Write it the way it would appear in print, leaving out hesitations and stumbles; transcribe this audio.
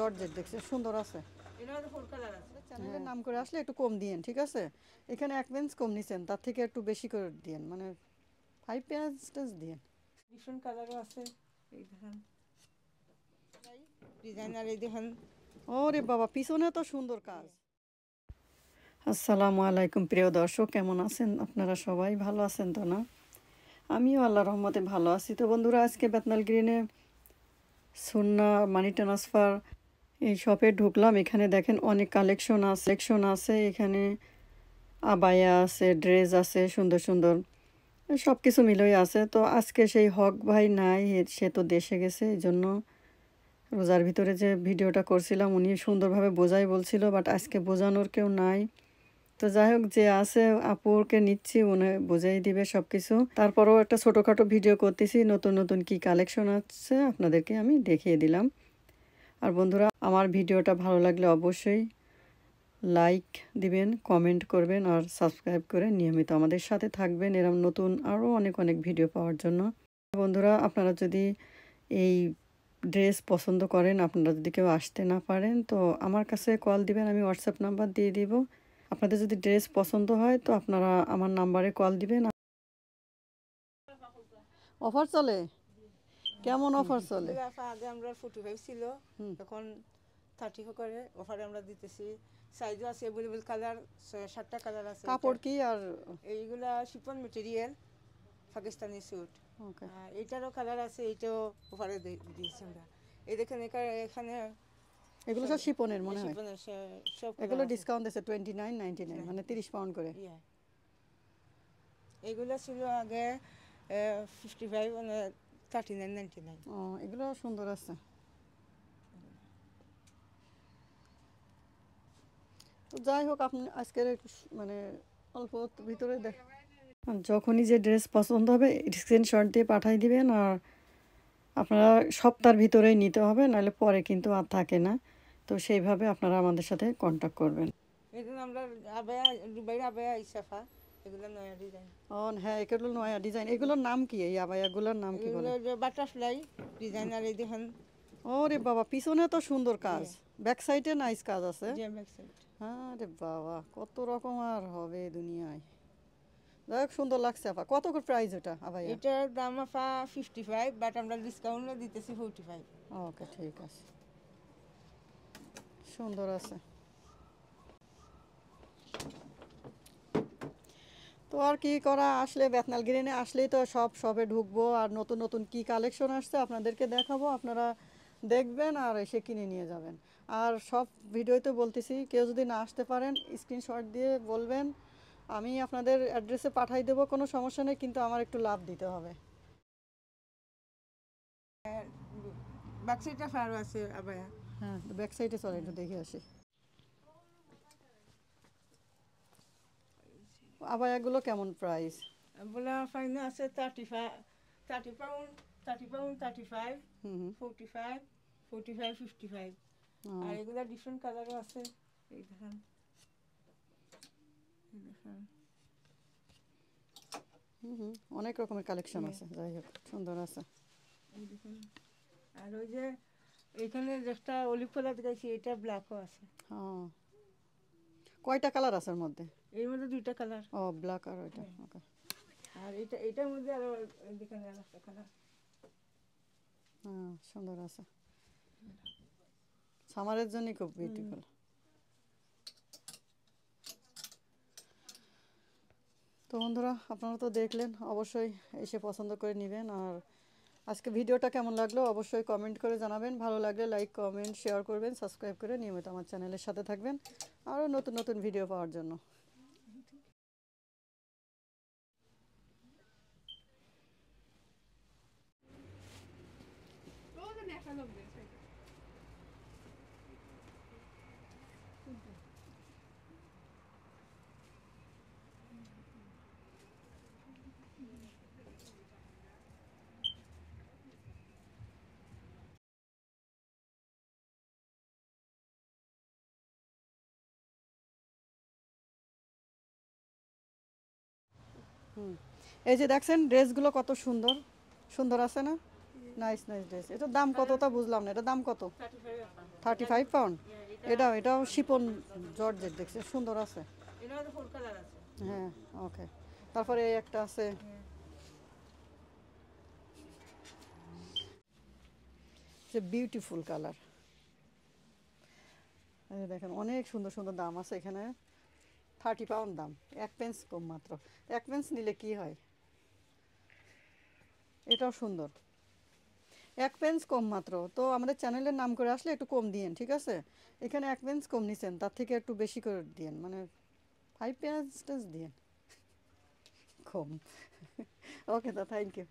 Georgette দেখছি সুন্দর আছে। এটাও ফুল কালার আছে। চ্যানেলের নাম করে আসলে একটু কম দিয়েন, ঠিক আছে? এখানে 1 পেন্স কম নিছেন, তার থেকে একটু বেশি করে দিয়েন, মানে 5 পেন্স দিয়েন। ডিফারেন্ট কালারও আছে, এই দেখেন ডিজাইনার, এই দেখেন। ওরে বাবা, পিছনে তো সুন্দর কাজ। আসসালামু আলাইকুম প্রিয় দর্শক, কেমন আছেন আপনারা? সবাই ভালো আছেন তো না? আমিও আল্লাহর রহমতে ভালো আছি। তো বন্ধুরা, আজকে বেতনাল গ্রিনে সুন্না মানি ট্রান্সফার এই শপে ঢুকলাম। এখানে দেখেন অনেক কালেকশন আছে। এখানে আবায়া আছে, ড্রেস আছে, সুন্দর সুন্দর সব কিছু মিলেই আছে। তো আজকে সেই হক ভাই নাই, সে তো দেশে গেছে। এই জন্য রোজার ভিতরে যে ভিডিওটা করছিলাম উনি সুন্দরভাবে বোঝাই বলছিল, বাট আজকে বোঝানোর কেউ নাই। তো যাই হোক, যে আছে আপুকে নিচ্ছি, উনি বোঝাই দিবে সব কিছু। তারপরেও একটা ছোটোখাটো ভিডিও করতেছি, নতুন নতুন কি কালেকশন আছে আপনাদেরকে আমি দেখিয়ে দিলাম। আর বন্ধুরা, আমার ভিডিওটা ভালো লাগলে অবশ্যই লাইক দিবেন, কমেন্ট করবেন আর সাবস্ক্রাইব করে নিয়মিত আমাদের সাথে থাকবেন এরকম নতুন আরও অনেক অনেক ভিডিও পাওয়ার জন্য। বন্ধুরা, আপনারা যদি এই ড্রেস পছন্দ করেন, আপনারা যদি কেউ আসতে না পারেন, তো আমার কাছে কল দিবেন, আমি হোয়াটসঅ্যাপ নাম্বার দিয়ে দিব। আপনাদের যদি ড্রেস পছন্দ হয় তো আপনারা আমার নাম্বারে কল দিবেন। অফার চলে? কেমন অফার চলে? আগে আমরা 45 ছিল, এখন 30 করে অফারে আমরা দিতেছি। সাইজও আছে, অ্যাভেলেবল কালার 7টা কালার আছে। কাপড় কি? আর এইগুলা শিফন মেটেরিয়াল, পাকিস্তানি স্যুট। ওকে, এইটারও কালার আছে, এইটাও অফারে দিয়েছি আমরা। এই দেখেন এখানে এগুলো সব শিপনের মনে হয়। শিফনের সব এগুলো ডিসকাউন্ট দিয়েছে 29.99, মানে 30 পাউন্ড করে। এইগুলো ছিল আগে 55, মানে 39.99। ও, এগুলো সুন্দর আছে। তো যাই হোক, আপনি আজকের মানে অল্প ভিতরে যখনই যে ড্রেস পছন্দ হবে স্ক্রিনশট দিয়ে পাঠিয়ে দিবেন। আর আপনারা সপ্তাহের ভিতরেই নিতে হবে, নাহলে পরে কিন্তু আর থাকে না। তো সেইভাবে আপনারা আমাদের সাথে কন্ট্যাক্ট করবেন। এগুলো আমরা আবায়া, দুবাইয়ের আবায়া ইসাফা, এগুলো নয়া ডিজাইন। ও হ্যাঁ, এগুলো নয়া ডিজাইন। এগুলোর নাম কি? এই আবায়াগুলোর নাম কি বলে? এগুলো বাটারফ্লাই ডিজাইনার, এই দেখেন। ওরে বাবা, পিছনে তো সুন্দর কাজ, ব্যাক সাইডে নাইস কাজ আছে। হ্যাঁ রে বাবা, কত রকম আর হবে দুনিয়ায়। যাই হোক, সুন্দর লাগছে আপা। কত করে প্রাইস এটা আবায়া? এটার দাম আপা 55, বাট আমরা ডিসকাউন্টে দিতেছি 45। ওকে, ঠিক আছে, সুন্দর আছে। তো আর কি করা, আসলে বেতনাল গ্রিনে আসলেই তো সব শপে ঢুকবো, আর নতুন নতুন কি কালেকশন আসছে আপনাদেরকে দেখাবো। আপনারা দেখবেন আর এসে কিনে নিয়ে যাবেন। আর সব ভিডিওতে বলতেছি, কেউ যদি না আসতে পারেন স্ক্রিনশট দিয়ে বলবেন, আমি আপনাদের অ্যাড্রেসে পাঠাই দেবো, কোনো সমস্যা নেই, কিন্তু আমার একটু লাভ দিতে হবে। ব্যাক সাইডটা ফারও আছে আবায়া। হ্যাঁ, ব্যাক সাইডে চলে, একটু দেখে আসি। আবায়াগুলো কেমন প্রাইস? বলে ফাইনে আছে 35, 30 পাউন্ড, 30 পাউন্ড, 35, 45, 45, 55। আর এগুলা ডিফারেন্ট কালারও আছে, এই দেখেন। অনেক রকমের কালেকশন আছে। যাই হোক, সুন্দর আছে। এই দেখেন। আর ওই যে এখানে যেটা অলিভ কালার দেখাইছি, এটা ব্ল্যাকও আছে। হ্যাঁ, কয়টা কালার আছে এর মধ্যে? এর মধ্যে 2টা কালার। ও, ব্ল্যাক আর ওইটা। ওকে। আর এটার মধ্যে আরো দেখেন একটা কালার। হ্যাঁ, সুন্দর আছে, সামারের জন্য খুব বিউটিফুল। তো বন্ধুরা, আপনারা তো দেখলেন, অবশ্যই এসে পছন্দ করে নেবেন। আর আজকে ভিডিওটা কেমন লাগলো অবশ্যই কমেন্ট করে জানাবেন। ভালো লাগলে লাইক, কমেন্ট, শেয়ার করবেন, সাবস্ক্রাইব করে নিয়মিত আমার চ্যানেলের সাথে থাকবেন আরও নতুন নতুন ভিডিও পাওয়ার জন্য। এই যে দেখছেন, ড্রেসগুলো কত সুন্দর সুন্দর আছে না? Nice nice dress. এটার দাম কত তা বুঝলাম না, এটার দাম কত? 35 35 পাউন্ড। এটাও শিপন জর্জেট, দেখছি সুন্দর আছে। এর মধ্যে 4 কালার আছে। হ্যাঁ, ওকে। তারপরে এই একটা আছে, যে বিউটিফুল কালার। এই দেখেন অনেক সুন্দর সুন্দর দাম আছে এখানে। 30 পাউন্ড দাম, 1 পেন্স কম মাত্র। 1 পেন্স নিলে কি হয়? এটাও সুন্দর, 1 পেন্স কম মাত্র। তো আমাদের চ্যানেলের নাম করে আসলে একটু কম দিয়েন, ঠিক আছে? এখানে 1 পেন্স কম নিছেন, তার থেকে একটু বেশি করে দিয়েন, মানে 5 পেন্স দিয়েন কম। ওকে দা, থ্যাংক ইউ।